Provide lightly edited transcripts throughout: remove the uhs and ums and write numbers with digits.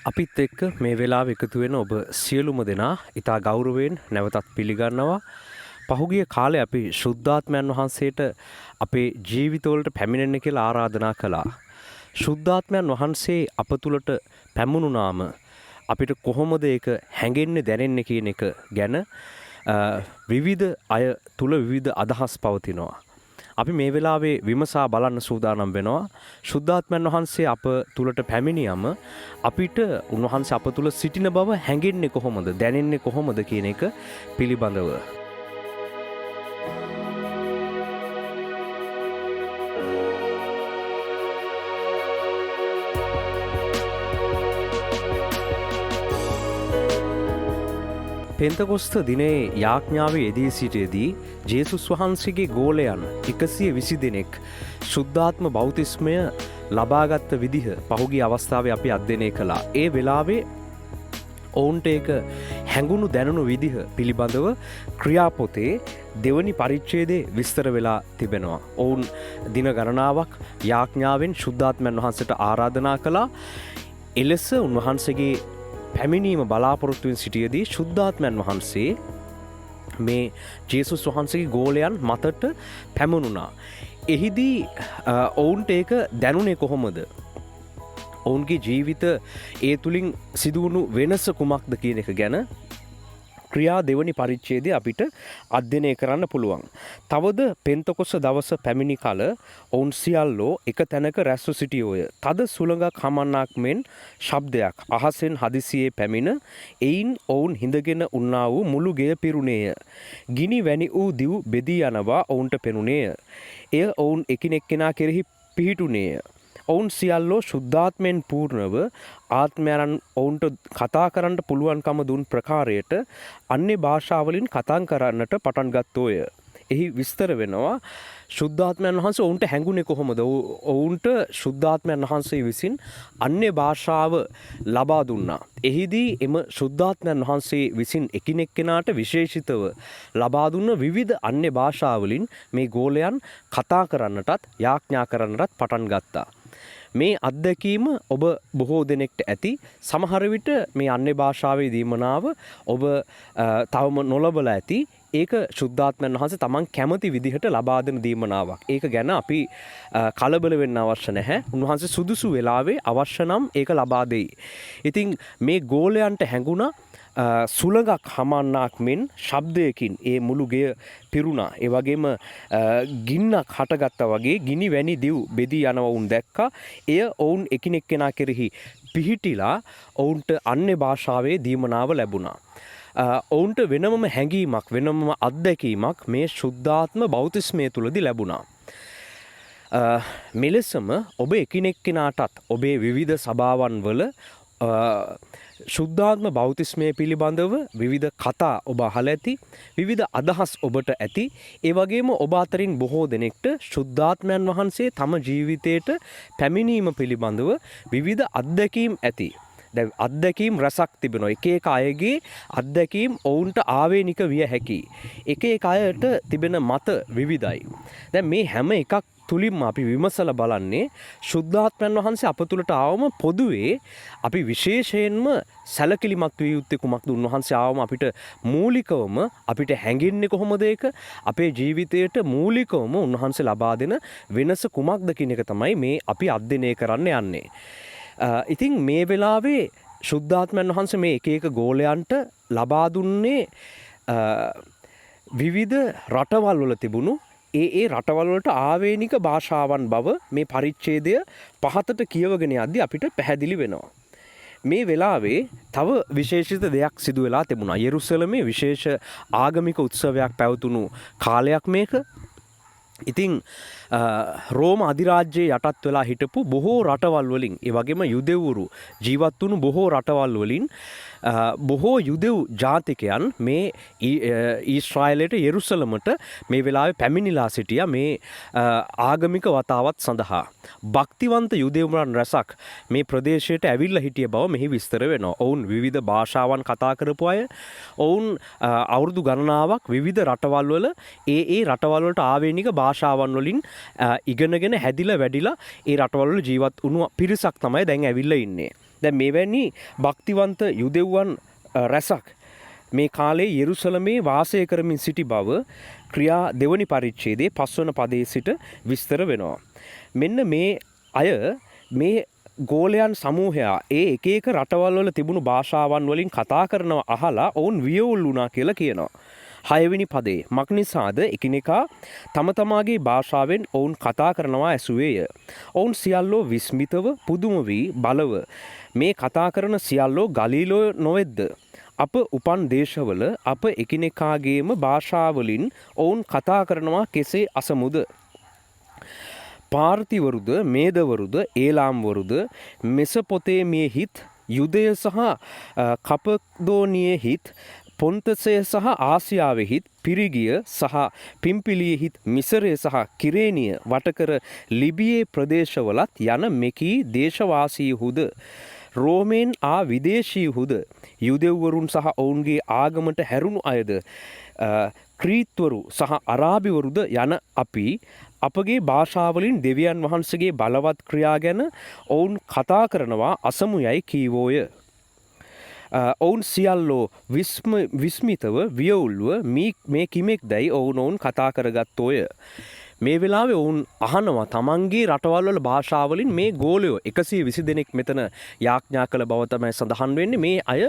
අපිත් එක්ක මේ වෙලාව එකතු වෙන ඔබ සියලුම දෙනා ඉතා ගෞරවයෙන් නැවතත් පිළිගන්නවා. පහුගිය කාලේ අපි ශුද්ධාත්මයන් වහන්සේට අපේ ජීවිතවලට පැමිණෙන්න කියලා ආරාධනා කළා. ශුද්ධාත්මයන් වහන්සේ අප තුළට පැමුණුනාම අපිට කොහොමද ඒක හැඟෙන්නේ දැනෙන්නේ කියන එක ගැන විවිධ අය තුළ විවිධ අදහස් පවතිනවා. අපි මේ වෙලාවේ විමසා බලන්න සූදානම් වෙනවා. ශුද්ධාත්මයන් වහන්සේ අප තුළට පැමිණියම අපිට උන්වහන්සේ අප තුළ සිටින බව හැඟෙන්නේ කොහොමද දැනෙන්නේ කොහොමද කියන එක පිළිබඳව. පෙන්තකොස්ත දිනේ යාඥාවේ යෙදී සිටියේදී ජේසුස් වහන්සේගේ ගෝලයන් 120 දෙනෙක් ශුද්ධාත්ම බෞතිස්මය ලබාගත් විදිහ පහුගිය අවස්ථාවේ අපි අධ්‍යයනය කළා. ඒ වෙලාවේ ඔවුන්ට ඒක හැඟුණු දැනුණු විදිහ පිළිබඳව ක්‍රියාපොතේ දෙවනි පරිච්ඡේදයේ විස්තර වෙලා තිබෙනවා. ඔවුන් දින ගණනාවක් යාඥාවෙන් ශුද්ධාත්මයන් වහන්සේට ආරාධනා කළා. එලෙස උන්වහන්සේගේ පැමිණීම බලාපොරොත්තුවෙන් සිටියේදී ශුද්ධාත්මයන් වහන්සේ මේ ජේසුස් වහන්සේගේ ගෝලයන් මතට පැමුණුණා. එහිදී ඔවුන්ට ඒක දැනුනේ කොහොමද? ඔවුන්ගේ ජීවිත ඒ තුලින් සිදුවුණු වෙනස කුමක්ද කියන එක ගැන ක්‍රියා දෙවනි පරිච්ඡේදයේ අපිට අධ්‍යයනය කරන්න පුළුවන්. තවද පෙන්තකොස්ත දවස පැමිණි කල ඔවුන් සියල්ලෝ එක තැනක රැස්ව සිටියෝය. තද සුළඟක් හමන්නක් මෙන් ශබ්දයක් අහසෙන් හදිසියේ පැමිණ එයින් ඔවුන් හිඳගෙන උන්නා වූ මුළු ගෙය පිරුණේය. ගිනි වැනි වූ දිව් බෙදී යනවා ඔවුන්ට පෙනුනේය. එය ඔවුන් එකිනෙක කෙනා කෙරෙහි පිහිටුනේය. ඔවුන් සියල්ලෝ ශුද්ධාත්මයෙන් පූර්ණව ආත්මයන් ඔවුන්ට කතා කරන්න පුළුවන්කම දුන් ප්‍රකාරයට අන්‍ය භාෂාවලින් කතා කරන්නට පටන් ගත්තෝය. එහි විස්තර වෙනවා ශුද්ධාත්මයන් වහන්සේ ඔවුන්ට හැඟුණේ කොහොමද? ඔවුන්ට ශුද්ධාත්මයන් වහන්සේ විසින් අන්‍ය භාෂාව ලබා දුන්නා. එහිදී එම ශුද්ධාත්මයන් වහන්සේ විසින් එකිනෙක කෙනාට විශේෂිතව ලබා දුන්න විවිධ අන්‍ය භාෂාවලින් මේ ගෝලයන් කතා කරන්නටත් යාඥා කරන්නටත් පටන් ගත්තා. මේ අත්දැකීම ඔබ බොහෝ දෙනෙක්ට ඇති. සමහර විට මේ අන්‍ය භාෂාවේ දීමනාව ඔබ තවම නොලබලා ඇති. ඒක ශුද්ධාත්මයන් වහන්සේ තමන් කැමති විදිහට ලබා දෙන දීමනාවක්. ඒක ගැන අපි කලබල වෙන්න අවශ්‍ය නැහැ. උන්වහන්සේ සුදුසු වෙලාවේ අවශ්‍ය නම් ඒක ලබා දෙයි. ඉතින් මේ ගෝලයන්ට හැඟුණා සුළඟක් හමන්නක් මෙන් ශබ්දයකින් ඒ මුළු ගෙය පිරුණා. ඒ වගේම ගින්නක් හටගත්තා වගේ ගිනි වැනි දිව් බෙදී යනවා වුන් දැක්කා. එය ඔවුන් එකිනෙක කෙනා කෙරෙහි පිහිටිලා ඔවුන්ට අන්‍ය භාෂාවේ දීමනාව ලැබුණා. ඔවුන්ට වෙනමම හැඟීමක් වෙනමම අත්දැකීමක් මේ ශුද්ධාත්ම බෞතිස්මය තුලදී ලැබුණා. මෙලෙසම ඔබ එකිනෙක කෙනාටත් ඔබේ විවිධ සභාවන් වල ශුද්ධාත්ම බෞතිස්මය පිළිබඳව විවිධ කතා ඔබ අහලා ඇති. විවිධ අදහස් ඔබට ඇති. ඒ වගේම ඔබ අතරින් බොහෝ දෙනෙක්ට ශුද්ධාත්මයන් වහන්සේ තම ජීවිතයට පැමිණීම පිළිබඳව විවිධ අත්දැකීම් ඇති. දැන් අත්දැකීම් රසක් තිබෙනවා. එක එක අයගේ අත්දැකීම් ඔවුන්ට ආවේනික විය හැකියි. එක එක අයට තිබෙන මත විවිධයි. දැන් මේ හැම එකක් තුලින්ම අපි විමසලා බලන්නේ ශුද්ධාත්මයන් වහන්සේ අප තුළට ආවම පොදුවේ අපි විශේෂයෙන්ම සැලකිලිමත් විය යුත්තේ කුමක්ද? උන්වහන්සේ ආවම අපිට මූලිකවම අපිට හැඟෙන්නේ කොහොමද? ඒක අපේ ජීවිතයට මූලිකවම උන්වහන්සේ ලබා දෙන වෙනස කුමක්ද කියන එක තමයි මේ අපි අධ්‍යයනය කරන්න යන්නේ. ඉතින් මේ වෙලාවේ ශුද්ධාත්මයන් වහන්සේ මේ එක එක ගෝලයන්ට ලබා දුන්නේ විවිධ රටවල් වල තිබුණු ඒ රටවල් වලට ආවේනික භාෂාවන් බව මේ පරිච්ඡේදය පහතට කියවගෙන යද්දී අපිට පැහැදිලි වෙනවා. මේ වෙලාවේ තව විශේෂිත දෙයක් සිදු වෙලා තිබුණා. යෙරුසලමේ විශේෂ ආගමික උත්සවයක් පැවතුණු කාලයක් මේක. ඉතින් රෝම අධිරාජ්‍යයේ යටත් වෙලා හිටපු බොහෝ රටවල් වලින් ඒ වගේම යුදෙව්වරු ජීවත් වුණු බොහෝ රටවල් වලින් බොහෝ යුදෙව් ජාතිකයන් මේ ඊශ්‍රායලයට යෙරුසලමට මේ වෙලාවේ පැමිණිලා සිටියා මේ ආගමික වතාවත් සඳහා. භක්තිවන්ත යුදෙව්වරුන් රැසක් මේ ප්‍රදේශයට ඇවිල්ලා හිටිය බව මෙහි විස්තර වෙනවා. ඔවුන් විවිධ භාෂාවන් කතා කරපු අය. ඔවුන් අවුරුදු ගණනාවක් විවිධ රටවල් වල ඒ රටවල් වලට ආවේනික භාෂාවන් වලින් ඉගෙනගෙන හැදිලා වැඩිලා ඒ රටවල් වල ජීවත් වුණු පිරිසක් තමයි දැන් ඇවිල්ලා ඉන්නේ. දැන් මෙවැනි භක්තිවන්ත යුදෙව්වන් රැසක් මේ කාලේ යෙරුසලමේ වාසය කරමින් සිටි බව ක්‍රියා දෙවනි පරිච්ඡේදයේ 5 වන පදයේ සිට විස්තර වෙනවා. මෙන්න මේ අය මේ ගෝලයන් සමූහයා ඒ එක එක රටවල් වල තිබුණු භාෂාවන් වලින් කතා කරනවා අහලා ඔවුන් වියවුල් වුණා කියලා කියනවා. 6 වෙනි පදේ මක්නිසාද එකිනෙකා තම තමාගේ භාෂාවෙන් ඔවුන් කතා කරනවා ඇසුවේය. ඔවුන් සියල්ලෝ විස්මිතව පුදුම වී බලව මේ කතා කරන සියල්ලෝ ගලීලෝ නොවෙද්ද? අප උපන් දේශවල අප එකිනෙකාගේම භාෂාවලින් ඔවුන් කතා කරනවා කෙසේ අසමුද? පාර්තිවරුද මේදවරුද ඒලාම්වරුද මෙසපොතේමියේ හිත් යුදය සහ කපදෝනියේ හිත් පොන්තසය සහ ආසියාවේ හිත් පිරිගිය සහ පිම්පිලියේ හිත් මිසරය සහ කිරේනිය වටකර ලිබියේ ප්‍රදේශවලත් යන මෙකී දේශවාසීහුද රෝමෙන් ආ විදේශීහුද යුදෙව්වරුන් සහ ඔවුන්ගේ ආගමට හැරුණු අයද ක්‍රීත්වරු සහ අරාබිවරුද යන අපි අපගේ භාෂාවලින් දෙවියන් වහන්සේගේ බලවත් ක්‍රියා ගැන ඔවුන් කතා කරනවා අසමු යයි කීවෝය. ඔවුන් සියල්ලෝ විස්මිතව වියවුල්ව මේ කිමෙක් දැයි ඔවුන් කතා කරගත්තෝය. මේ වෙලාවේ ඔවුන් අහනවා තමන්ගේ රටවල් වල භාෂාවලින් මේ ගෝලයෝ 120 දෙනෙක් මෙතන යාඥා කළ බව තමයි සඳහන් වෙන්නේ. මේ අය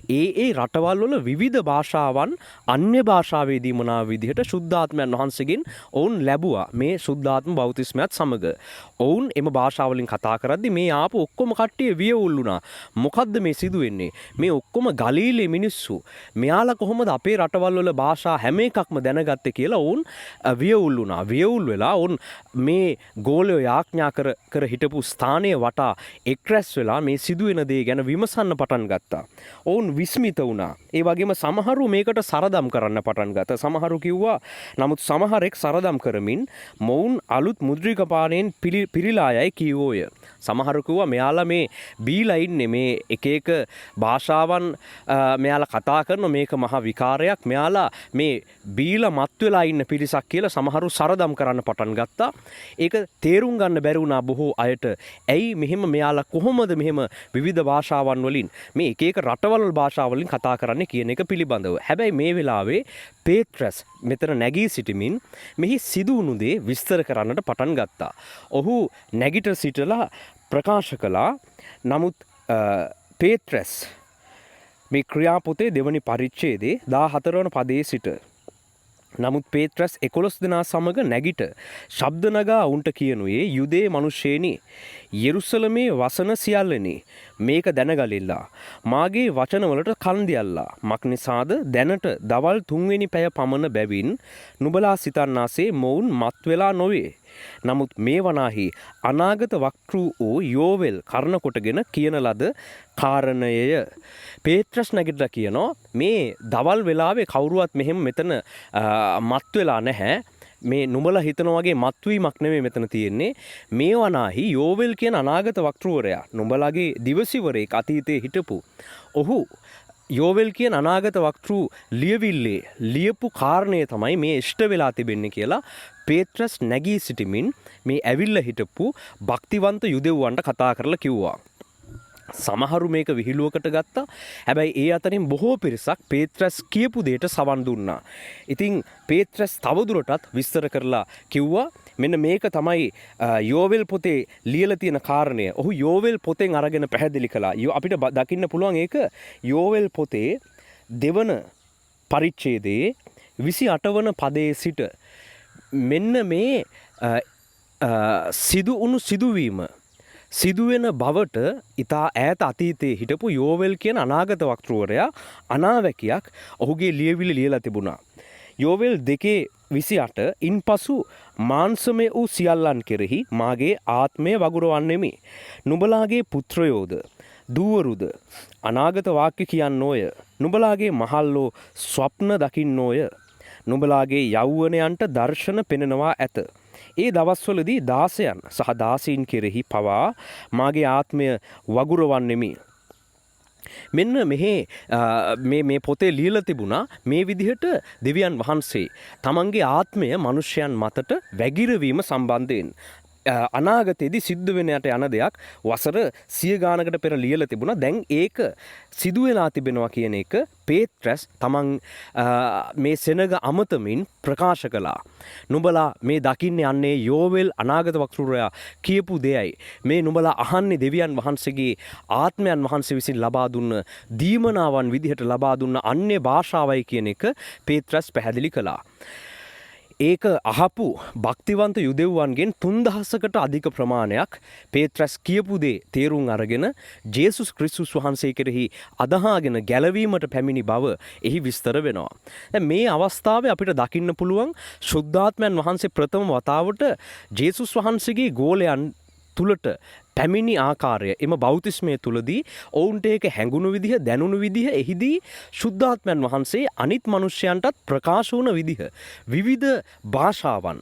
ඒ රටවල් වල විවිධ භාෂාවන් අන්‍ය භාෂාවේදී මොනවා විදිහට සුද්ධාත්මයන් වහන්සේගෙන් ඔවුන් ලැබුවා මේ සුද්ධාත්ම බෞතිස්මයත් සමග. ඔවුන් එම භාෂාවලින් කතා කරද්දි මේ ආපු ඔක්කොම කට්ටිය වියවුල් වුණා. මොකද්ද මේ සිදුවෙන්නේ? මේ ඔක්කොම ගලීලේ මිනිස්සු. මෙයාලා කොහොමද අපේ රටවල් වල භාෂා හැම එකක්ම දැනගත්තේ කියලා ඔවුන් වියවුල් වුණා. වියවුල් වෙලා ඔවුන් මේ ගෝලයෝ යාඥා කර හිටපු ස්ථානයේ වටා එක්රැස් වෙලා මේ සිදුවෙන දේ ගැන විමසන්න පටන් ගත්තා. ඔවුන් විස්මිත වුණා. ඒ වගේම සමහරු මේකට සරදම් කරන්න පටන් ගත්තා. සමහරු කිව්වා නමුත් සමහරෙක් සරදම් කරමින් මොවුන් අලුත් මුද්‍රික පානයෙන් පිරීලා යයි කීවෝය. සමහරු කිව්වා මෙයාලා මේ බීලා ඉන්නේ මේ එක එක භාෂාවන් මෙයාලා කතා කරන මේක මහා විකාරයක්. මෙයාලා මේ බීලා මත් වෙලා ඉන්න පිරිසක් කියලා සමහරු සරදම් කරන්න පටන් ගත්තා. ඒක තේරුම් ගන්න බැරි වුණා බොහෝ අයට. ඇයි මෙහෙම මෙයාලා කොහොමද මෙහෙම විවිධ භාෂාවන් වලින් මේ එක එක රටවල් භාෂාවලින් කතා කරන්නේ කියන එක පිළිබඳව. හැබැයි මේ වෙලාවේ පේත්‍රස් මෙතන නැගී සිටමින් මෙහි සිදුවුණු දේ විස්තර කරන්නට පටන් ගත්තා. ඔහු නැගිට සිටලා ප්‍රකාශ කළා. නමුත් පේත්‍රස් මේ ක්‍රියාපොතේ දෙවනි පරිච්ඡේදයේ 14 වන පදයේ සිට නමුත් පේත්‍රස් 11 දෙනා සමග නැගිට ශබ්ද නගා ඔවුන්ට කියනුයේ යුදේ මිනිස්සෙනි යෙරුසලමේ වසන සියල්ලනි මේක දැනගලිල්ලා මාගේ වචනවලට කන් දියල්ලා මක්නිසාද දැනට දවල් 3 වෙනි පැය පමණ බැවින් නුඹලා සිතන්නාසේ මොවුන් මත් වෙලා නොවේ. නමුත් මේ වනාහි අනාගත වක්තෘ වූ යෝවෙල් කර්ණ කොටගෙන කියන ලද කාරණයය. පේත්‍රස් නැගිටලා කියනවා මේ දවල් වෙලාවේ කවුරුවත් මෙහෙම මෙතන මත් වෙලා නැහැ. මේ නුඹලා හිතනවා වගේ මත්වීමක් නෙමෙයි මෙතන තියෙන්නේ. මේ වනාහි යෝවෙල් කියන අනාගත වක්තෘවරයා නුඹලාගේ දිවසිවරේක අතීතයේ හිටපු ඔහු යෝවෙල් කියන අනාගත වක්තෘ ලියවිල්ලේ ලියපු කාරණය තමයි මේ ඉෂ්ට වෙලා තිබෙන්නේ කියලා පේත්‍රස් නැගී සිටමින් මේ ඇවිල්ලා හිටපු භක්තිවන්ත යුදෙව්වන්ට කතා කරලා කිව්වා. සමහරු මේක විහිළුවකට ගත්තා. හැබැයි ඒ අතරින් බොහෝ පිරිසක් පේත්‍රස් කියපු දෙයට සවන් දුන්නා. ඉතින් පේත්‍රස් තවදුරටත් විස්තර කරලා කිව්වා මෙන්න මේක තමයි යෝවෙල් පොතේ ලියලා තියෙන කාරණය. ඔහු යෝවෙල් පොතෙන් අරගෙන පැහැදිලි කළා. අපිට දකින්න පුළුවන් ඒක යෝවෙල් පොතේ දෙවන පරිච්ඡේදයේ 28 වන පදයේ සිට මෙන්න මේ සිදුවීම සිදුවෙන බවට ඉතා ඈත අතීතයේ හිටපු යෝවෙල් කියන අනාගත වක්තෘවරයා අනාවැකියක් ඔහුගේ ලියවිලි ලියලා තිබුණා. යෝවෙල් 2:28 ඉන්පසු මාංශමය වූ සියල්ලන් කෙරෙහි මාගේ ආත්මය වගුරවන්නෙමි. නුඹලාගේ පුත්‍රයෝද දූවරුද අනාගත වාක්‍ය කියන්නෝය. නුඹලාගේ මහල්ලෝ ස්වප්න දකින්නෝය. නුඹලාගේ යෞවනයන්ට දර්ශන පෙනෙනවා ඇත. ඒ දවස්වලදී දාසයන් සහ දාසීන් කෙරෙහි පවා මාගේ ආත්මය වගුරවන්නෙමි. මෙන්න මේ පොතේ ලියලා තිබුණා මේ විදිහට දෙවියන් වහන්සේ තමන්ගේ ආත්මය මිනිසයන් මතට වැගිරවීම සම්බන්ධයෙන් අනාගතයේදී සිද්ධ වෙනයට යන දෙයක් වසර 100 ගානකට පෙර ලියලා තිබුණා. දැන් ඒක සිදු වෙලා තිබෙනවා කියන එක පේත්‍රස් තමන් මේ සෙනග අමතමින් ප්‍රකාශ කළා. නුඹලා මේ දකින්න යන්නේ යෝවෙල් අනාගත වක්තෘරයා කියපු දෙයයි. මේ නුඹලා අහන්නේ දෙවියන් වහන්සේගේ ආත්මයන් වහන්සේ විසින් ලබා දුන්න දීමනාවන් විදිහට ලබා දුන්න අන්‍ය භාෂාවයි කියන එක පේත්‍රස් පැහැදිලි කළා. ඒක අහපු භක්තිවන්ත යුදෙව්වන්ගෙන් 3000කට අධික ප්‍රමාණයක් පේත්‍රස් කියපු දේ තේරුම් අරගෙන ජේසුස් ක්‍රිස්තුස් වහන්සේ කෙරෙහි අදහාගෙන ගැලවීමට පැමිණි බව එහි විස්තර වෙනවා. දැන් මේ අවස්ථාවේ අපිට දකින්න පුළුවන් ශුද්ධාත්මයන් වහන්සේ ප්‍රථම වතාවට ජේසුස් වහන්සේගේ ගෝලයන් තුලට පැමිණි ආකාරය එම බෞතිස්මය තුලදී ඔවුන්ට ඒක හැඟුණු විදිහ දැනුණු විදිහ එහිදී ශුද්ධාත්මයන් වහන්සේ අනිත් මිනිස්යන්ටත් ප්‍රකාශ වුණ විදිහ විවිධ භාෂාවන්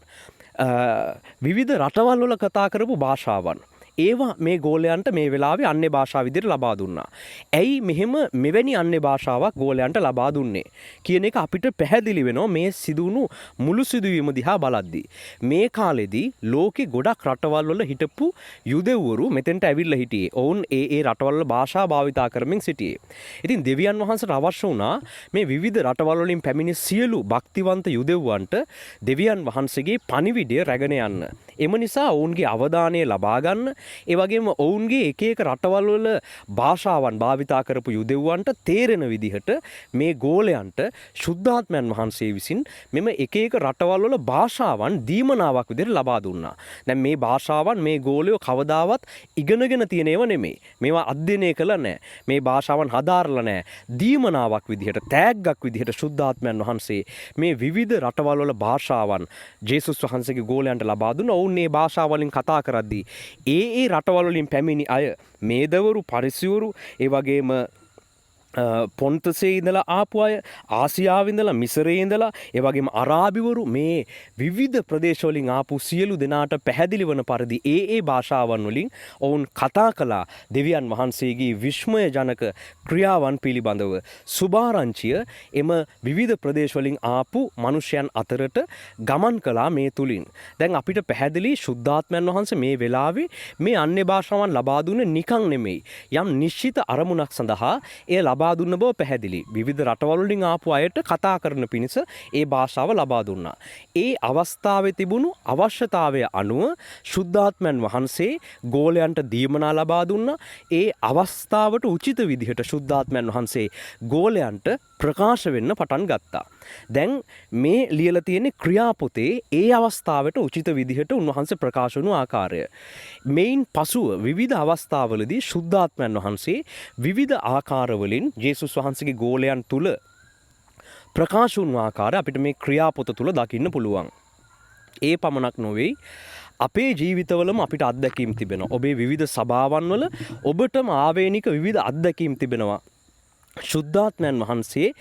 විවිධ රටවල් වල කතා කරපු භාෂාවන් ඒවා මේ ගෝලයන්ට මේ වෙලාවේ අන්‍ය භාෂාව විදිහට ලබා දුන්නා. ඇයි මෙහෙම මෙවැනි අන්‍ය භාෂාවක් ගෝලයන්ට ලබා දුන්නේ කියන එක අපිට පැහැදිලි වෙනවා මේ සිදුණු මුළු සිදුවීම දිහා බලද්දී. මේ කාලෙදී ලෝකේ ගොඩක් රටවල් වල හිටපු යුදෙව්වරු මෙතෙන්ට ඇවිල්ලා හිටියේ. ඔවුන් ඒ රටවල් වල භාෂා භාවිතා කරමින් සිටියේ. ඉතින් දෙවියන් වහන්සේට අවශ්‍ය වුණා මේ විවිධ රටවල් වලින් පැමිණි සියලු භක්තිවන්ත යුදෙව්වන්ට දෙවියන් වහන්සේගේ පණිවිඩය රැගෙන යන්න. එම නිසා ඔවුන්ගේ අවධානය ලබා ගන්න ඒ වගේම ඔවුන්ගේ එක එක රටවල් වල භාෂාවන් භාවිතා කරපු යුදෙව්වන්ට තේරෙන විදිහට මේ ගෝලයන්ට ශුද්ධාත්මයන් වහන්සේ විසින් මෙම එක එක රටවල් වල භාෂාවන් දීමනාවක් විදිහට ලබා දුන්නා. දැන් මේ භාෂාවන් මේ ගෝලයෝ කවදාවත් ඉගෙනගෙන තියෙන ඒවා නෙමෙයි. මේවා අධ්‍යයනය කළා නැහැ. මේ භාෂාවන් හදාarලා නැහැ. දීමනාවක් විදිහට තෑග්ගක් විදිහට ශුද්ධාත්මයන් වහන්සේ මේ විවිධ රටවල් වල භාෂාවන් ජේසුස් වහන්සේගේ ගෝලයන්ට ලබා දුන්නා. ඔවුන් මේ භාෂාවලින් කතා කරද්දී ඒ රටවල් වලින් පැමිණි අය මේදවරු පරිසිවරු ඒ වගේම පොන්තසේ ඉඳලා ආපු අය ආසියාවේ ඉඳලා මිසරේ ඉඳලා ඒ වගේම අරාබිවරු මේ විවිධ ප්‍රදේශ වලින් ආපු සියලු දෙනාට පැහැදිලි වන පරිදි ඒ භාෂාවන් වලින් ඔවුන් කතා කළා දෙවියන් වහන්සේගේ විස්මය ජනක ක්‍රියාවන් පිළිබඳව. සුභාරංචිය එම විවිධ ප්‍රදේශ වලින් ආපු මිනිසයන් අතරට ගමන් කළා මේ තුලින්. දැන් අපිට පැහැදිලි ශුද්ධාත්මයන් වහන්සේ මේ වෙලාවේ මේ අන්‍ය භාෂාවන් ලබා දුන්නේ නිකන් නෙමෙයි. යම් නිශ්චිත අරමුණක් සඳහා ඒ ලබා දුන්න බව පැහැදිලි. විවිධ රටවල් වලින් ආපු අයට කතා කරන පිණිස ඒ භාෂාව ලබා දුන්නා. ඒ අවස්ථාවේ තිබුණු අවශ්‍යතාවය අනුව ශුද්ධාත්මයන් වහන්සේ ගෝලයන්ට දීමනා ලබා දුන්නා. ඒ අවස්ථාවට උචිත විදිහට ශුද්ධාත්මයන් වහන්සේ ගෝලයන්ට ප්‍රකාශ වෙන්න පටන් ගත්තා. දැන් මේ ලියලා තියෙන ක්‍රියාපොතේ ඒ අවස්ථාවට උචිත විදිහට උන්වහන්සේ ප්‍රකාශ වුණු ආකාරය. මේන් පසුව විවිධ අවස්ථාවලදී ශුද්ධාත්මයන් වහන්සේ විවිධ ආකාරවලින් ජේසුස් වහන්සේගේ ගෝලයන් තුල ප්‍රකාශ වුණු ආකාරය අපිට මේ ක්‍රියාපොත තුල දකින්න පුළුවන්. ඒ පමණක් නොවේ අපේ ජීවිතවලම අපිට අත්දැකීම් තිබෙනවා. ඔබේ විවිධ සභාවන් වල ඔබටම ආවේනික විවිධ අත්දැකීම් තිබෙනවා. ශුද්ධාත්මයන් වහන්සේ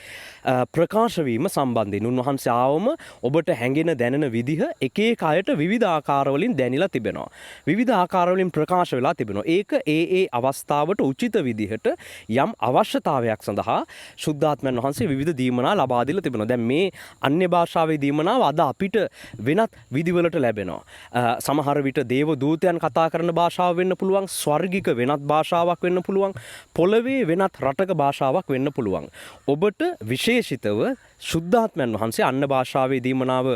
ප්‍රකාශ වීම සම්බන්ධයෙන් උන්වහන්සේ ආවම ඔබට හැඟෙන දැනෙන විදිහ එක එක අයට විවිධ ආකාරවලින් දැනිලා තිබෙනවා. විවිධ ආකාරවලින් ප්‍රකාශ වෙලා තිබෙනවා. ඒක ඒ අවස්ථාවට උචිත විදිහට යම් අවශ්‍යතාවයක් සඳහා ශුද්ධාත්මයන් වහන්සේ විවිධ දීමනා ලබා දීලා තිබෙනවා. දැන් මේ අන්‍ය භාෂාවේ දීමනාව අද අපිට වෙනත් විදිවලට ලැබෙනවා. සමහර විට දේව දූතයන් කතා කරන භාෂාව වෙන්න පුළුවන්, ස්වර්ගික වෙනත් භාෂාවක් වෙන්න පුළුවන්, පොළවේ වෙනත් රටක භාෂාවක් වෙන්න පුළුවන්. ඔබට විශේෂිතව ශුද්ධාත්මයන් වහන්සේ අන්න භාෂාවේ දීමනාව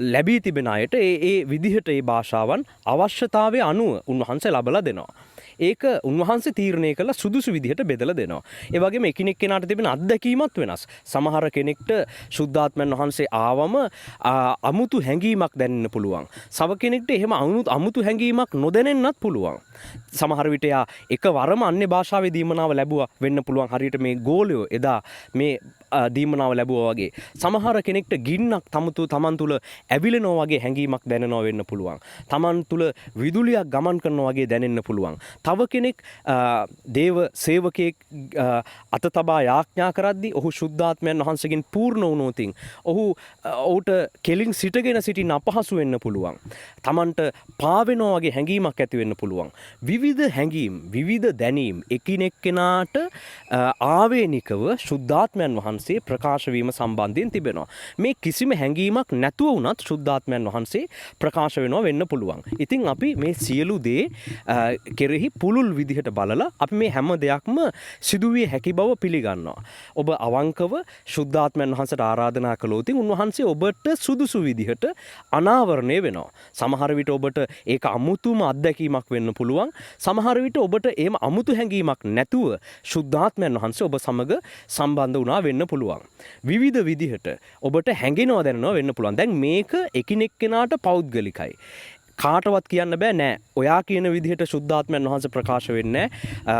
ලැබී තිබෙන අයට ඒ විදිහට ඒ භාෂාවන් අවශ්‍යතාවය අනුව උන්වහන්සේ ලබලා දෙනවා. ඒක උන්වහන්සේ තීරණය කළ සුදුසු විදිහට බෙදලා දෙනවා. ඒ වගේම එකිනෙක කෙනාට තිබෙන අත්දැකීමත් වෙනස්. සමහර කෙනෙක්ට ශුද්ධාත්මයන් වහන්සේ ආවම අමුතු හැඟීමක් දැනෙන්න පුළුවන්. සව කෙනෙක්ට එහෙම අමුතු හැඟීමක් නොදැනෙන්නත් පුළුවන්. සමහර විට යා එකවරම අන්‍ය භාෂාවේ දීමනාව ලැබුවා වෙන්න පුළුවන්. හරියට මේ ගෝලයෝ එදා මේ දීමනාව ලැබුවා වගේ. සමහර කෙනෙක්ට ගින්නක් තමන් තුළ ඇවිලෙනවා වගේ හැඟීමක් දැනෙනවා වෙන්න පුළුවන්. තමන් තුළ විදුලියක් ගමන් කරනවා වගේ දැනෙන්න පුළුවන්. තව කෙනෙක් දේව සේවකයෙක් අත තබා යාඥා කරද්දී ඔහු ශුද්ධාත්මයන් වහන්සේගෙන් පූර්ණ වුණොතින් ඔහුට කෙලින් සිටගෙන සිටින්න අපහසු වෙන්න පුළුවන්. තමන්ට පාවෙනවා වගේ හැඟීමක් ඇති වෙන්න පුළුවන්. විවිධ හැඟීම් විවිධ දැනීම් එකිනෙක කෙනාට ආවේනිකව ශුද්ධාත්මයන් වහන්සේ ප්‍රකාශ වීම සම්බන්ධයෙන් තිබෙනවා. මේ කිසිම හැඟීමක් නැතුව වුණත් ශුද්ධාත්මයන් වහන්සේ ප්‍රකාශ වෙනවා වෙන්න පුළුවන්. ඉතින් අපි මේ සියලු දේ කෙරෙහි පුළුල් විදිහට බලලා අපි මේ හැම දෙයක්ම සිදුවිය හැකි බව පිළිගන්නවා. ඔබ අවංකව ශුද්ධාත්මයන් වහන්සේට ආරාධනා කළොත් උන්වහන්සේ ඔබට සුදුසු විදිහට අනාවරණය වෙනවා. සමහර විට ඔබට ඒක අමුතුම අත්දැකීමක් වෙන්න පුළුවන්. සමහර විට ඔබට එහෙම අමුතු හැඟීමක් නැතුව ශුද්ධාත්මයන් වහන්සේ ඔබ සමග සම්බන්ධ වුණා වෙන්න පුළුවන්. විවිධ විදිහට ඔබට හැඟෙනවා දැනෙනවා වෙන්න පුළුවන්. දැන් මේක එකිනෙක කෙනාට පෞද්ගලිකයි. කාටවත් කියන්න බෑ නෑ ඔයා කියන විදිහට ශුද්ධාත්මයන් වහන්සේ ප්‍රකාශ වෙන්නේ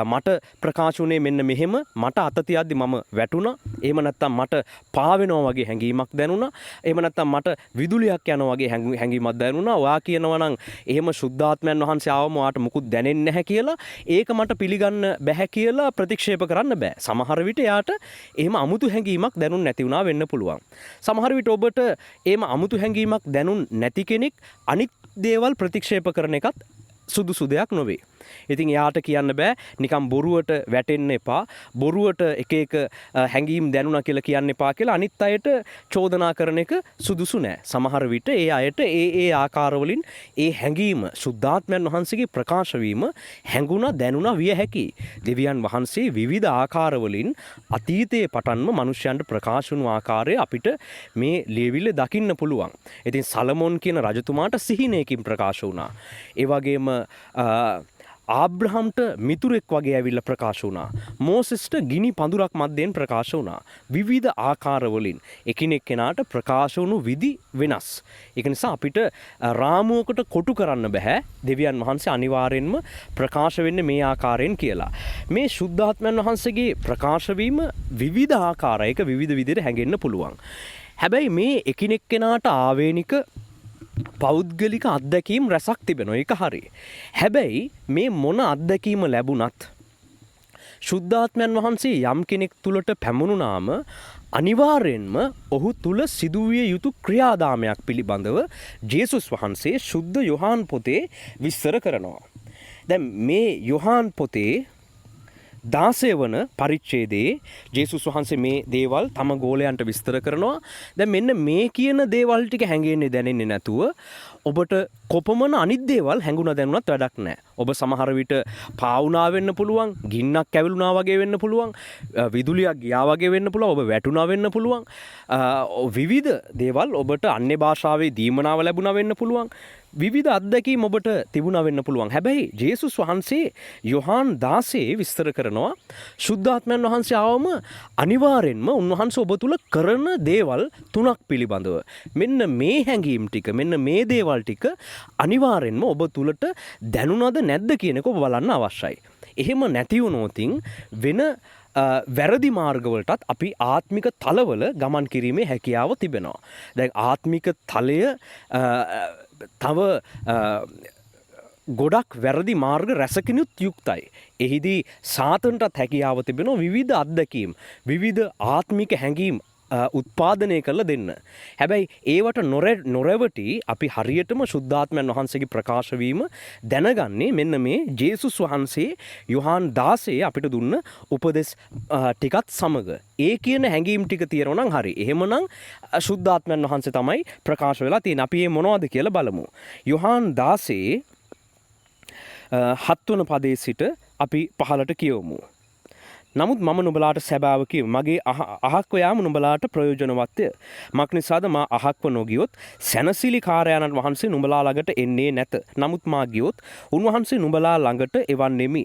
මට ප්‍රකාශ වුණේ මෙන්න මෙහෙම මට අත තියද්දි මම වැටුණා එහෙම නැත්නම් මට පාවෙනවා වගේ හැඟීමක් දැනුණා එහෙම නැත්නම් මට විදුලියක් යනවා වගේ හැඟීමක් දැනුණා ඔයා කියනවා නම් එහෙම ශුද්ධාත්මයන් වහන්සේ ආවම ඔයාට මුකුත් දැනෙන්නේ නැහැ කියලා ඒක මට පිළිගන්න බෑ කියලා ප්‍රතික්ෂේප කරන්න බෑ සමහර විට එයාට එහෙම අමුතු හැඟීමක් දැනුන් නැති වුණා වෙන්න පුළුවන් සමහර විට ඔබට එහෙම අමුතු හැඟීමක් දැනුන් නැති කෙනෙක් අනිත් දේවල් ප්‍රතික්ෂේප කරන එකත් සුදුසු දෙයක් නොවේ. ඉතින් එයාට කියන්න බෑ නිකම් බොරුවට වැටෙන්න එපා. බොරුවට එක එක හැඟීම් දැනුණා කියලා කියන්න එපා කියලා අනිත් අයට චෝදනා කරන එක සුදුසු නෑ. සමහර විට ඒ අයට ඒ ආකාරවලින් ඒ හැඟීම සුද්ධාත්මයන් වහන්සේගේ ප්‍රකාශ වීම හැඟුණා දැනුණා විය හැකියි. දෙවියන් වහන්සේ විවිධ ආකාරවලින් අතීතයේ පටන්ම මිනිසයන්ට ප්‍රකාශ වුණු ආකාරය අපිට මේ ලියවිල්ල දකින්න පුළුවන්. ඉතින් සලමොන් කියන රජතුමාට සිහිනයකින් ප්‍රකාශ වුණා. ඒ වගේම ආබ්‍රහම්ට මිතුරෙක් වගේ ඇවිල්ලා ප්‍රකාශ වුණා. මෝසෙස්ට ගිනි පඳුරක් මැද්දෙන් ප්‍රකාශ වුණා. විවිධ ආකාරවලින් එකිනෙක කෙනාට ප්‍රකාශ වුණු විදි වෙනස්. ඒක නිසා අපිට රාමුවකට කොටු කරන්න බෑ. දෙවියන් වහන්සේ අනිවාර්යෙන්ම ප්‍රකාශ වෙන්නේ මේ ආකාරයෙන් කියලා. මේ ශුද්ධාත්මයන් වහන්සේගේ ප්‍රකාශ වීම විවිධ ආකාරයක විවිධ විදිහට හැඟෙන්න පුළුවන්. හැබැයි මේ එකිනෙක කෙනාට ආවේනික පෞද්ගලික අත්දැකීම් රැසක් තිබෙනවා. ඒක හරි. හැබැයි මේ මොන අත්දැකීම ලැබුණත් ශුද්ධාත්මයන් වහන්සේ යම් කෙනෙක් තුලට පැමුණුනාම අනිවාර්යෙන්ම ඔහු තුල සිදුවිය යුතු ක්‍රියාදාමයක් පිළිබඳව ජේසුස් වහන්සේ සුද්ධ යොහාන් පොතේ විස්තර කරනවා. දැන් මේ යොහාන් පොතේ 16 වන පරිච්ඡේදයේ ජේසුස් වහන්සේ මේ දේවල් තම ගෝලයන්ට විස්තර කරනවා. දැන් මෙන්න මේ කියන දේවල් ටික හැංගෙන්නේ දැනෙන්නේ නැතුව ඔබට කොපමණ අනිත් දේවල් හැංගුණා දැනුණත් වැඩක් නැහැ. ඔබ සමහර විට පාවුණා වෙන්න පුළුවන්, ගින්නක් ඇවිලුණා වගේ වෙන්න පුළුවන්, විදුලියක් ගියා වගේ වෙන්න පුළුවන්, ඔබ වැටුණා වෙන්න පුළුවන්. විවිධ දේවල් ඔබට අන්‍ය භාෂාවේ දීමනාව ලැබුණා වෙන්න පුළුවන්. විවිධ අත්දැකීම් ඔබට තිබුණා වෙන්න පුළුවන්. හැබැයි ජේසුස් වහන්සේ යොහාන් 16 විස්තර කරනවා ශුද්ධාත්මයන් වහන්සේ ආවම අනිවාර්යෙන්ම උන්වහන්සේ ඔබ තුල කරන දේවල් තුනක් පිළිබඳව මෙන්න මේ හැඟීම් ටික මෙන්න මේ දේවල් ටික අනිවාර්යෙන්ම ඔබ තුලට දැනුණාද නැද්ද කියන එක ඔබ බලන්න අවශ්‍යයි. එහෙම නැති වුණොතින් වෙන වැරදි මාර්ගවලටත් අපි ආත්මික තලවල ගමන් කිරීමේ හැකියාව තිබෙනවා. දැන් ආත්මික තලය තව ගොඩක් වැරදි මාර්ග රැසකිනුත් යුක්තයි. එහිදී සාතන්ටත් හැකියාව තිබෙනවා විවිධ අත්දැකීම් විවිධ ආත්මික හැඟීම් උත්පාදනය කරලා දෙන්න. හැබැයි ඒවට නොරැවටි අපි හරියටම ශුද්ධාත්මයන් වහන්සේගේ ප්‍රකාශ වීම දැනගන්නේ මෙන්න මේ ජේසුස් වහන්සේ යොහාන් 16 අපිට දුන්න උපදෙස් ටිකත් සමග. ඒ කියන හැඟීම් ටික තියෙනවා නම් හරි. එහෙමනම් ශුද්ධාත්මයන් වහන්සේ තමයි ප්‍රකාශ වෙලා තියෙන්නේ. අපි මේ මොනවද කියලා බලමු. යොහාන් 16 7 වන පදයේ සිට අපි 15ට කියවමු. නමුත් මම නුඹලාට සැබෑව කියමි. මගේ අහක්ව යාම නුඹලාට ප්‍රයෝජනවත්ය. මක් නිසාද මා අහක්ව නොගියොත් සැනසිලි කාර්යයන්න් වහන්සේ නුඹලා ළඟට එන්නේ නැත. නමුත් මා ගියොත් උන්වහන්සේ නුඹලා ළඟට එවන්නෙමි.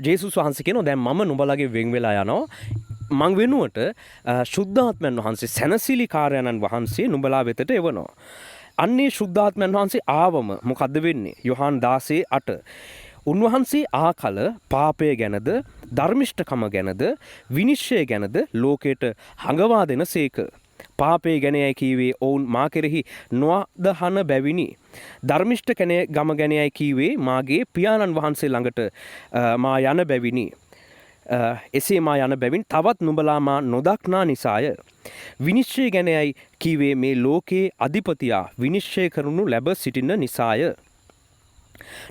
ජේසුස් වහන්සේ කියනවා දැන් මම නුඹලාගේ වෙන් වෙලා යනවා. මං වෙනුවට ශුද්ධාත්මයන් වහන්සේ සැනසිලි කාර්යයන්න් වහන්සේ නුඹලා වෙතට එවනවා. අන්නේ ශුද්ධාත්මයන් වහන්සේ ආවම මොකද්ද වෙන්නේ? යොහාන් 16:8 උන්වහන්සේ ආකල පාපය ගැනද ධර්මිෂ්ඨකම ගැනද විනිශ්චය ගැනද ලෝකයට හඟවා දෙන සේක. පාපය ගැනයයි කීවේ ඔවුන් මා කෙරෙහි නොඅදහන බැවිනි. ධර්මිෂ්ඨ ගම ගැනයයි කීවේ මාගේ පියාණන් වහන්සේ ළඟට මා යන බැවිනි. එසේ මා යන බැවින් තවත් නුඹලා මා නොදක්නා නිසාය. විනිශ්චය ගැනයයි කීවේ මේ ලෝකයේ අධිපතියා විනිශ්චය කරනු ලැබ සිටින නිසාය.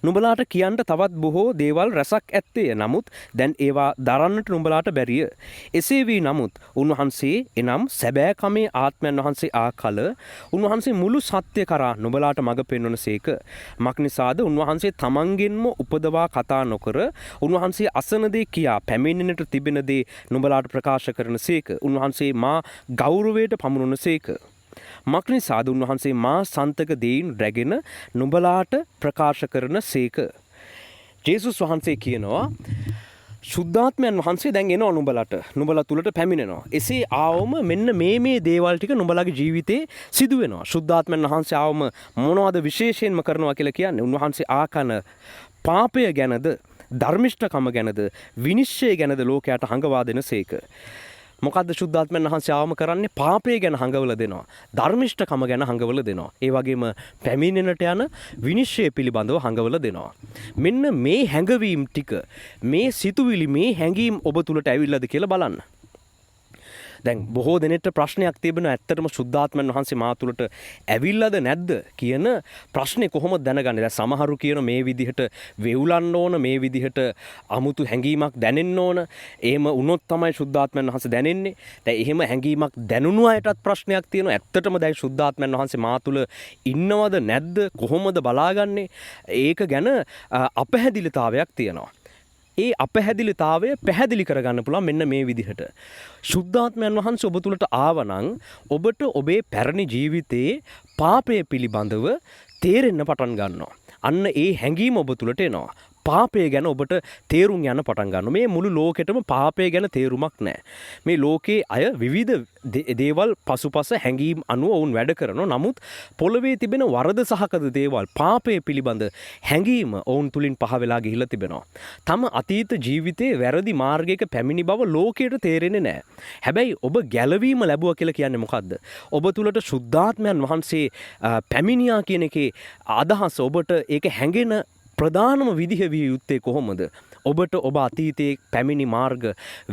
නුඹලාට කියන්න තවත් බොහෝ දේවල් රැසක් ඇත්තේ. නමුත් දැන් ඒවා දරන්නට නුඹලාට බැරිය. එසේ වී නමුත් උන්වහන්සේ එනම් සැබෑකමේ ආත්මයන් වහන්සේ ආ කල උන්වහන්සේ මුළු සත්‍ය කරා නුඹලාට මඟ පෙන්වන සේක. මක්නිසාද උන්වහන්සේ තමන්ගෙන්ම උපදවා කතා නොකර උන්වහන්සේ අසන දේ කියා පැමිණෙන්නට තිබෙන දේ නුඹලාට ප්‍රකාශ කරන සේක. උන්වහන්සේ මා ගෞරවයට පමුණුන සේක. මක්නිසාද උන්වහන්සේ මා සන්තක දෙයින් රැගෙන නුඹලාට ප්‍රකාශ කරන සේක. ජේසුස් වහන්සේ කියනවා ශුද්ධාත්මයන් වහන්සේ දැන් එනවා නුඹලට. නුඹලා තුලට පැමිණෙනවා. එසේ ආවම මෙන්න මේ දේවල් ටික නුඹලාගේ ජීවිතේ සිදු වෙනවා. ශුද්ධාත්මයන් වහන්සේ ආවම මොනවද විශේෂයෙන්ම කරනවා කියලා කියන්නේ? උන්වහන්සේ ආකන පාපය ගැනද, ධර්මිෂ්ඨකම ගැනද, විනිශ්චය ගැනද ලෝකයට හංගවා දෙන සේක. මොකද්ද ශුද්ධාත්මයන් වහන්සේ ආවම කරන්නේ? පාපය ගැන හංගවල දෙනවා. ධර්මිෂ්ඨකම ගැන හංගවල දෙනවා. ඒ වගේම පැමිණෙනට යන විනිශ්චය පිළිබඳව හංගවල දෙනවා. මෙන්න මේ හැඟවීම් ටික, මේ සිතුවිලි, මේ හැඟීම් ඔබ තුලට ඇවිල්ලාද කියලා බලන්න. දැන් බොහෝ දෙනෙක්ට ප්‍රශ්නයක් තිබෙනවා, ඇත්තටම ශුද්ධාත්මයන් වහන්සේ මා තුලට ඇවිල්ලාද නැද්ද කියන ප්‍රශ්නේ කොහොමද දැනගන්නේ? දැන් සමහරු කියන මේ විදිහට වෙවුලන්න ඕන, මේ විදිහට අමුතු හැඟීමක් දැනෙන්න ඕන. එහෙම වුණොත් තමයි ශුද්ධාත්මයන් වහන්සේ දැනෙන්නේ. දැන් එහෙම හැඟීමක් දැනුණු අයටත් ප්‍රශ්නයක් තියෙනවා. ඇත්තටම දැන් ශුද්ධාත්මයන් වහන්සේ මා තුල ඉන්නවද නැද්ද? කොහොමද බලාගන්නේ? ඒක ගැන අපහැදිලිතාවයක් තියෙනවා. ඒ අපහැදිලිතාවය පැහැදිලි කරගන්න පුළුවන් මෙන්න මේ විදිහට. ශුද්ධාත්මයන් වහන්සේ ඔබ තුලට ආවනම් ඔබට ඔබේ පැරණි ජීවිතයේ පාපය පිළිබඳව තේරෙන්න පටන් ගන්නවා. අන්න ඒ හැඟීම ඔබ තුලට එනවා. පාපය ගැන ඔබට තේරුම් යන්න පටන් ගන්නවා. මේ මුළු ලෝකෙටම පාපය ගැන තේරුමක් නැහැ. මේ ලෝකේ අය විවිධ දේවල් පසුපස හැඟීම් අනුව වුන් වැඩ කරනවා. නමුත් පොළවේ තිබෙන වරද සහගත දේවල්, පාපය පිළිබඳ හැඟීම ඔවුන් තුලින් පහ වෙලා ගිහිල්ලා තිබෙනවා. තම අතීත ජීවිතයේ වැරදි මාර්ගයක පැමිණි බව ලෝකයට තේරෙන්නේ නැහැ. හැබැයි ඔබ ගැලවීම ලැබුවා කියලා කියන්නේ මොකද්ද? ඔබ තුලට ශුද්ධාත්මයන් වහන්සේ පැමිණියා කියන එකේ අදහස, ඔබට ඒක හැඟෙන ප්‍රධානම විදිහ විය යුත්තේ කොහොමද? ඔබට ඔබ අතීතයේ පැමිණි මාර්ග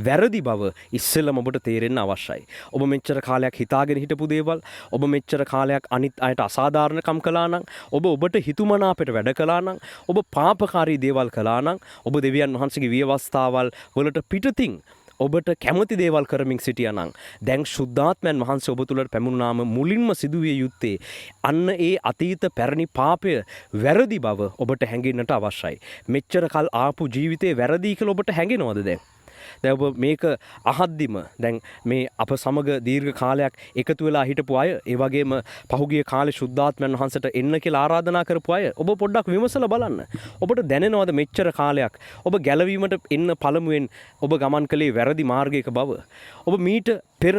වැරදි බව ඉස්සෙල්ලම ඔබට තේරෙන්න අවශ්‍යයි. ඔබ මෙච්චර කාලයක් හිතාගෙන හිටපු දේවල්, ඔබ මෙච්චර කාලයක් අනිත් අයට අසාධාරණකම් කළා නම්, ඔබට හිතුමනාපයට වැඩ කළා නම්, ඔබ පාපකාරී දේවල් කළා නම්, ඔබ දෙවියන් වහන්සේගේ විවස්ථාවල් වලට පිටතින් ඔබට කැමති දේවල් කරමින් සිටියානම් දැන් ශුද්ධාත්මයන් වහන්සේ ඔබ තුලට පැමුණාම මුලින්ම සිදුවිය යුත්තේ අන්න ඒ අතීත පැරණි පාපය වැරදි බව ඔබට හැඟෙන්නට අවශ්‍යයි. මෙච්චර කල් ආපු ජීවිතේ වැරදි කියලා ඔබට හැඟෙනවද දැන්? දැන් ඔබ මේක අහද්දිම දැන් මේ අප සමග දීර්ඝ කාලයක් එකතු වෙලා හිටපු අය, ඒ වගේම පහුගිය කාලේ ශුද්ධාත්මයන් වහන්සේට එන්න කියලා ආරාධනා කරපු අය, ඔබ පොඩ්ඩක් විමසලා බලන්න. ඔබට දැනෙනවද මෙච්චර කාලයක් ඔබ ගැලවීමට එන්න පළමුවෙන් ඔබ ගමන් කළේ වැරදි මාර්ගයක බව? ඔබ මීට පෙර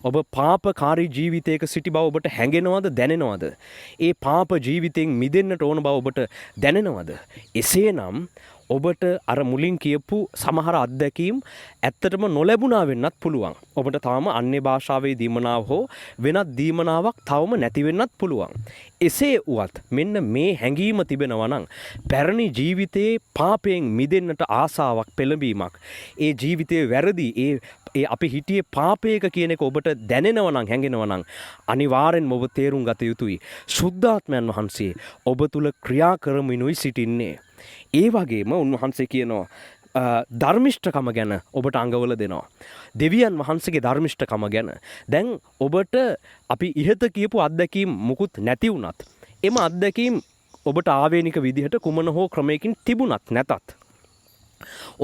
ඔබ පාපකාරී ජීවිතයක සිටි බව ඔබට හැඟෙනවද, දැනෙනවද? ඒ පාප ජීවිතෙන් මිදෙන්නට ඕන බව ඔබට දැනෙනවද? එසේනම් ඔබට අර මුලින් කියපු සමහර අත්දැකීම් ඇත්තටම නොලැබුණා වෙන්නත් පුළුවන්. ඔබට තාම අන්‍ය භාෂාවේ දීමනාව හෝ වෙනත් දීමනාවක් තවම නැති වෙන්නත් පුළුවන්. එසේ වුවත් මෙන්න මේ හැඟීම තිබෙනවා නම් පැරණි ජීවිතයේ පාපයෙන් මිදෙන්නට ආසාවක්, පෙළඹීමක්, ඒ ජීවිතයේ වැරදි, ඒ අපි හිටියේ පාපයක කියන එක ඔබට දැනෙනවා නම්, හැඟෙනවා නම් අනිවාර්යෙන්ම ඔබ තේරුම් ගත යුතුයි. ශුද්ධාත්මයන් වහන්සේ ඔබ තුල ක්‍රියා කරමිනුයි සිටින්නේ. ඒ වගේම උන්වහන්සේ කියනවා ධර්මිෂ්ඨකම ගැන ඔබට අඟවල දෙනවා. දෙවියන් වහන්සේගේ ධර්මිෂ්ඨකම ගැන. දැන් ඔබට අපි ඉහත කියපු අත්දැකීම් මුකුත් නැති වුණත්, එම අත්දැකීම් ඔබට ආවේනික විදිහට කුමන හෝ ක්‍රමයකින් තිබුණත් නැතත්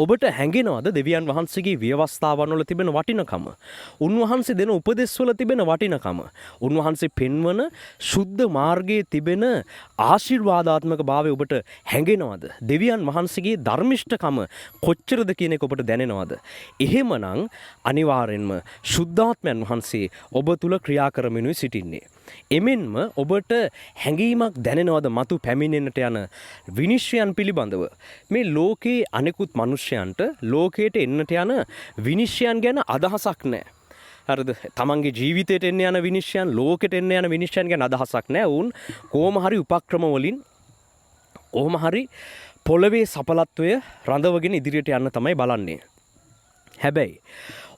ඔබට හැඟෙනවද දෙවියන් වහන්සේගේ ව්‍යවස්ථාවන් වල තිබෙන වටිනකම? උන්වහන්සේ දෙන උපදෙස් වල තිබෙන වටිනකම? උන්වහන්සේ පෙන්වන ශුද්ධ මාර්ගයේ තිබෙන ආශිර්වාදාත්මක භාවය ඔබට හැඟෙනවද? දෙවියන් වහන්සේගේ ධර්මිෂ්ඨකම කොච්චරද කියන එක ඔබට දැනෙනවද? එහෙමනම් අනිවාර්යෙන්ම ශුද්ධාත්මයන් වහන්සේ ඔබ තුල ක්‍රියා කරමිනුයි සිටින්නේ. එමෙන්ම ඔබට හැඟීමක් දැනෙනවද මතු පැමිණෙන්නට යන විනිශ්චයන් පිළිබඳව? මේ ලෝකේ අනෙකුත් මිනිස්යන්ට ලෝකයට එන්නට යන විනිශ්චයන් ගැන අදහසක් නැහැ. හරිද? තමන්ගේ ජීවිතයට එන්න යන විනිශ්චයන්, ලෝකෙට එන්න යන විනිශ්චයන් ගැන අදහසක් නැහැ. උන් කොහොම හරි උපක්‍රම වලින් කොහොම හරි පොළවේ සඵලත්වය රඳවගෙන ඉදිරියට යන්න තමයි බලන්නේ. හැබැයි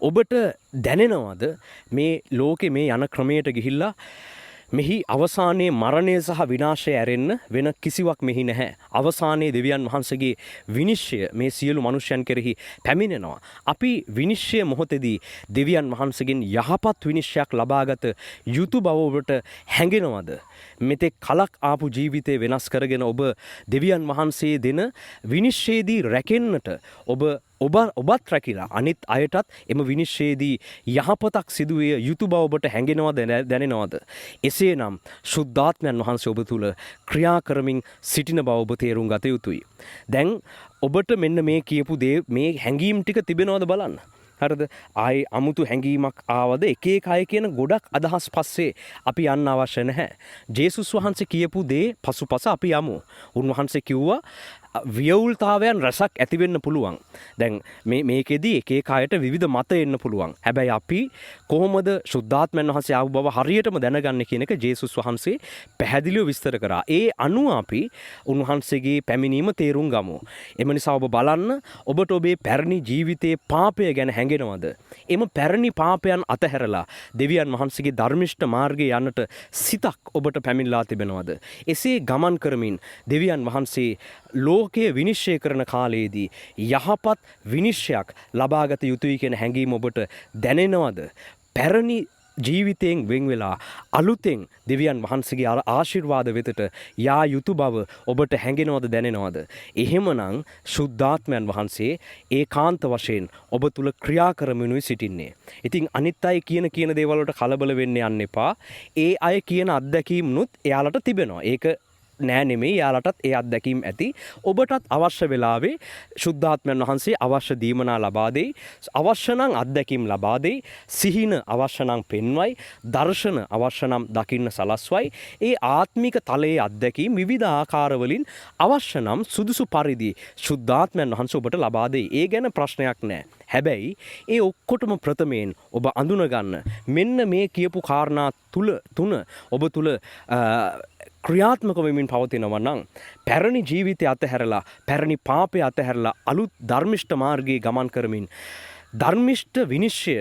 ඔබට දැනෙනවද මේ ලෝකේ මේ යන ක්‍රමයට ගිහිල්ලා මෙහි අවසානයේ මරණය සහ විනාශය ඇරෙන්න වෙන කිසිවක් මෙහි නැහැ. අවසානයේ දෙවියන් වහන්සේගේ විනිශ්චය මේ සියලු මනුෂ්‍යයන් කෙරෙහි පැමිණෙනවා. අපි විනිශ්චය මොහොතේදී දෙවියන් වහන්සේගෙන් යහපත් විනිශ්චයක් ලබාගත යුතු බව ඔබට හැඟෙනවද? මෙතෙක් කලක් ආපු ජීවිතේ වෙනස් කරගෙන ඔබ දෙවියන් වහන්සේ දෙන විනිශ්චයේදී රැකෙන්නට ඔබත් රැකිලා අනිත් අයටත් එම විනිශ්චයේදී යහපතක් සිදුවිය යුතු බව ඔබට හැඟෙනවද දැනෙනවද? එසේනම් ශුද්ධාත්මයන් වහන්සේ ඔබ තුල ක්‍රියා කරමින් සිටින බව ඔබ තේරුම් ගත යුතුයි. දැන් ඔබට මෙන්න මේ කියපු දේ මේ හැඟීම් ටික තිබෙනවද බලන්න. හරිද? ආයේ අමුතු හැඟීමක් ආවද? එක එක අය කියන ගොඩක් අදහස් පස්සේ අපි යන්න අවශ්‍ය නැහැ. ජේසුස් වහන්සේ කියපු දේ පසුපස අපි යමු. උන්වහන්සේ කිව්වා ව්‍යවුල්තාවයන් රසක් ඇති වෙන්න පුළුවන්. දැන් මේකෙදී එක එක අයට විවිධ මත එන්න පුළුවන්. හැබැයි අපි කොහොමද ශුද්ධාත්මයන් වහන්සේ ආව බව හරියටම දැනගන්නේ කියන එක ජේසුස් වහන්සේ පැහැදිලිව විස්තර කරා. ඒ අනුව අපි උන්වහන්සේගේ පැමිණීම තේරුම් ගමු. එම නිසා ඔබ බලන්න ඔබට ඔබේ පැරණි ජීවිතයේ පාපය ගැන හැඟෙනවද? එම පැරණි පාපයන් අතහැරලා දෙවියන් වහන්සේගේ ධර්මිෂ්ඨ මාර්ගයේ යන්නට සිතක් ඔබට පැමිණලා තිබෙනවද? එසේ ගමන් කරමින් දෙවියන් වහන්සේ ලෝකයේ විනිශ්චය කරන කාලයේදී යහපත් විනිශ්චයක් ලබාගත යුතුයි කියන හැඟීම ඔබට දැනෙනවද? පැරණි ජීවිතයෙන් වෙන් වෙලා අලුතෙන් දෙවියන් වහන්සේගේ ආශිර්වාද වෙතට යා යුතු බව ඔබට හැඟෙනවද දැනෙනවද? එහෙමනම් ශුද්ධාත්මයන් වහන්සේ ඒකාන්ත වශයෙන් ඔබ තුල ක්‍රියා කරමිනුයි සිටින්නේ. ඉතින් අනිත් අය කියන දේවල් වලට කලබල වෙන්න යන්න එපා. ඒ අය කියන අත්දැකීම්නුත් එයාලට තිබෙනවා. ඒක නෑ නෙමෙයි, යාලටත් ඒ අත්දැකීම් ඇති. ඔබටත් අවශ්‍ය වෙලාවේ ශුද්ධාත්මයන් වහන්සේ අවශ්‍ය දීමනා ලබා දෙයි. අවශ්‍ය නම් අත්දැකීම් ලබා දෙයි. සිහින අවශ්‍ය නම් පෙන්වයි. දර්ශන අවශ්‍ය නම් දකින්න සලස්වයි. ඒ ආත්මික තලයේ අත්දැකීම් විවිධ ආකාරවලින් අවශ්‍ය නම් සුදුසු පරිදි ශුද්ධාත්මයන් වහන්සේ ඔබට ලබා දෙයි. ඒ ගැන ප්‍රශ්නයක් නෑ. හැබැයි ඒ ඔක්කොටම ප්‍රථමයෙන් ඔබ අඳුනගන්න මෙන්න මේ කියපු කාරණා තුන ඔබ තුල ක්‍රියාත්මක වෙමින් පවතිනවා නම් පැරණි ජීවිතය අතහැරලා පැරණි පාපය අතහැරලා අලුත් ධර්මිෂ්ඨ මාර්ගයේ ගමන් කරමින් ධර්මිෂ්ඨ විනිශ්චය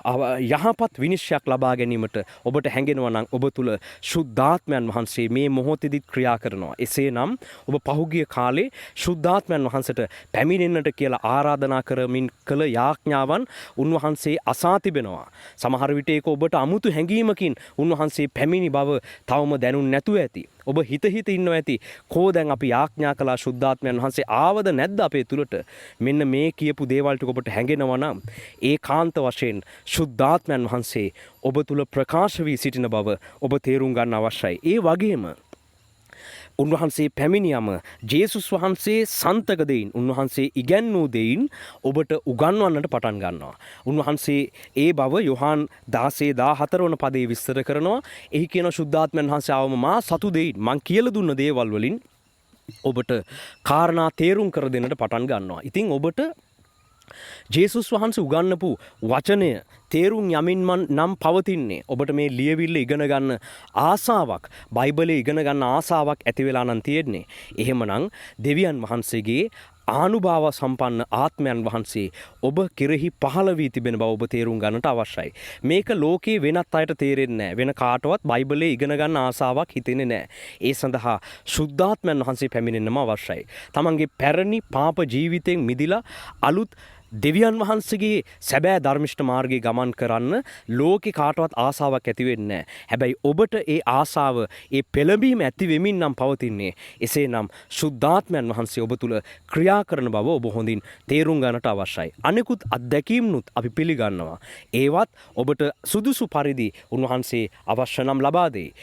යහපත් විනිශ්චයක් ලබා ගැනීමට ඔබට හැඟෙනවා නම් ඔබ තුල ශුද්ධාත්මයන් වහන්සේ මේ මොහොතේදී ක්‍රියා කරනවා. එසේනම් ඔබ පහුගිය කාලේ ශුද්ධාත්මයන් වහන්සේට පැමිණෙන්නට කියලා ආරාධනා කරමින් කළ යාඥාවන් උන්වහන්සේ අසා තිබෙනවා. සමහර විට ඒක ඔබට අමුතු හැඟීමකින් උන්වහන්සේ පැමිණි බව තවම දැනුන් නැතුව ඇති. ඔබ හිත ඉන්නව ඇති. කෝ දැන් අපි යාඥා කළා ශුද්ධාත්මයන් වහන්සේ ආවද නැද්ද අපේ තුලට? මෙන්න මේ කියපු දේවල් ටික ඔබට හැඟෙනවා නම් ඒකාන්ත වශයෙන් ශුද්ධාත්මයන් වහන්සේ ඔබ තුල ප්‍රකාශ වී සිටින බව ඔබ තේරුම් ගන්න අවශ්‍යයි. ඒ වගේම උන්වහන්සේ පැමිණියම ජේසුස් වහන්සේ සන්තක දෙයින් උන්වහන්සේ ඉගැන්වූ දෙයින් ඔබට උගන්වන්නට පටන් ගන්නවා. උන්වහන්සේ ඒ බව යොහාන් 16:14 වන පදයේ විස්තර කරනවා. එහි කියන ශුද්ධාත්මයන් වහන්සේ ආවම මා සතු දෙයින් මං කියලා දුන්න දේවල් වලින් ඔබට කාරණා තේරුම් කර දෙන්නට පටන් ගන්නවා. ඉතින් ඔබට ජේසුස් වහන්සේ උගන්වපු වචනය තේරුම් යමින් නම් පවතින්නේ. ඔබට මේ ලියවිල්ල ඉගෙන ගන්න ආසාවක්, බයිබලයේ ඉගෙන ගන්න ආසාවක් ඇති වෙලා නම් තියෙන්නේ. එහෙමනම් දෙවියන් වහන්සේගේ ආනුභාව සම්පන්න ආත්මයන් වහන්සේ ඔබ කෙරෙහි පහළ වී තිබෙන බව ඔබ තේරුම් ගන්නට අවශ්‍යයි. මේක ලෝකේ වෙනත් අයට තේරෙන්නේ නැහැ. වෙන කාටවත් බයිබලයේ ඉගෙන ගන්න ආසාවක් හිතෙන්නේ නැහැ. ඒ සඳහා ශුද්ධාත්මයන් වහන්සේ පැමිණෙන්නම අවශ්‍යයි. තමන්ගේ පැරණි පාප ජීවිතයෙන් මිදිලා අලුත් දෙවියන් වහන්සේගේ සැබෑ ධර්මිෂ්ඨ මාර්ගයේ ගමන් කරන්න ලෝකේ කාටවත් ආසාවක් ඇති වෙන්නේ නැහැ. හැබැයි ඔබට ඒ ආසාව, ඒ පෙළඹීම ඇති වෙමින් නම් පවතින්නේ. එසේනම් ශුද්ධාත්මයන් වහන්සේ ඔබ තුල ක්‍රියා කරන බව ඔබ හොඳින් තේරුම් ගන්නට අවශ්‍යයි. අනෙකුත් අත්දැකීම්නුත් අපි පිළිගන්නවා. ඒවත් ඔබට සුදුසු පරිදි උන්වහන්සේ අවශ්‍ය නම් ලබා දෙයි.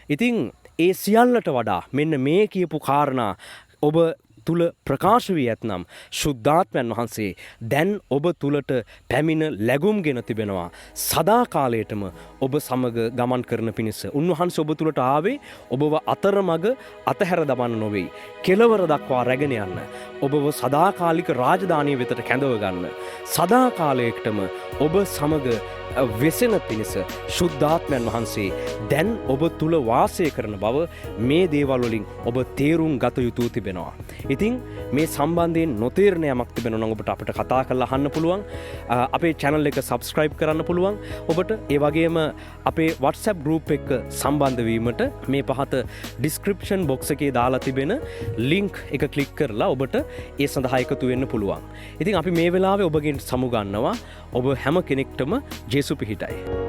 ඉතින් ඒ සියල්ලට වඩා මෙන්න මේ කියපු කාරණා ඔබ තුල ප්‍රකාශ වී ඇතනම් ශුද්ධාත්මයන් වහන්සේ දැන් ඔබ තුලට පැමිණ ලැබුම්ගෙන තිබෙනවා. සදාකාලයටම ඔබ සමග ගමන් කරන පිණිස උන්වහන්සේ ඔබ තුලට ආවේ ඔබව අතරමඟ අතහැර දමන්න නොවේ. කෙලවර දක්වා රැගෙන යන්න. ඔබව සදාකාලික රාජධානිය වෙතට කැඳව ගන්න. සදාකාලයකටම ඔබ සමග වෙසෙන පිණිස ශුද්ධාත්මයන් වහන්සේ දැන් ඔබ තුල වාසය කරන බව මේ දේවල් වලින් ඔබ තේරුම් ගත යුතු තිබෙනවා. ඉතින් මේ සම්බන්ධයෙන් නොතේරණ යමක් තිබෙනවා නම් ඔබට අපිට කතා කරලා අහන්න පුළුවන්. අපේ channel එක subscribe කරන්න පුළුවන්. ඔබට ඒ වගේම අපේ WhatsApp group එක සම්බන්ධ වීමට මේ පහත description box එකේ දාලා තිබෙන link එක click කරලා ඔබට ඒ සඳහා එකතු වෙන්න පුළුවන්. ඉතින් අපි මේ වෙලාවේ ඔබගෙන් සමුගන්නවා. ඔබ හැම කෙනෙක්ටම ජේසු පිහිටයි.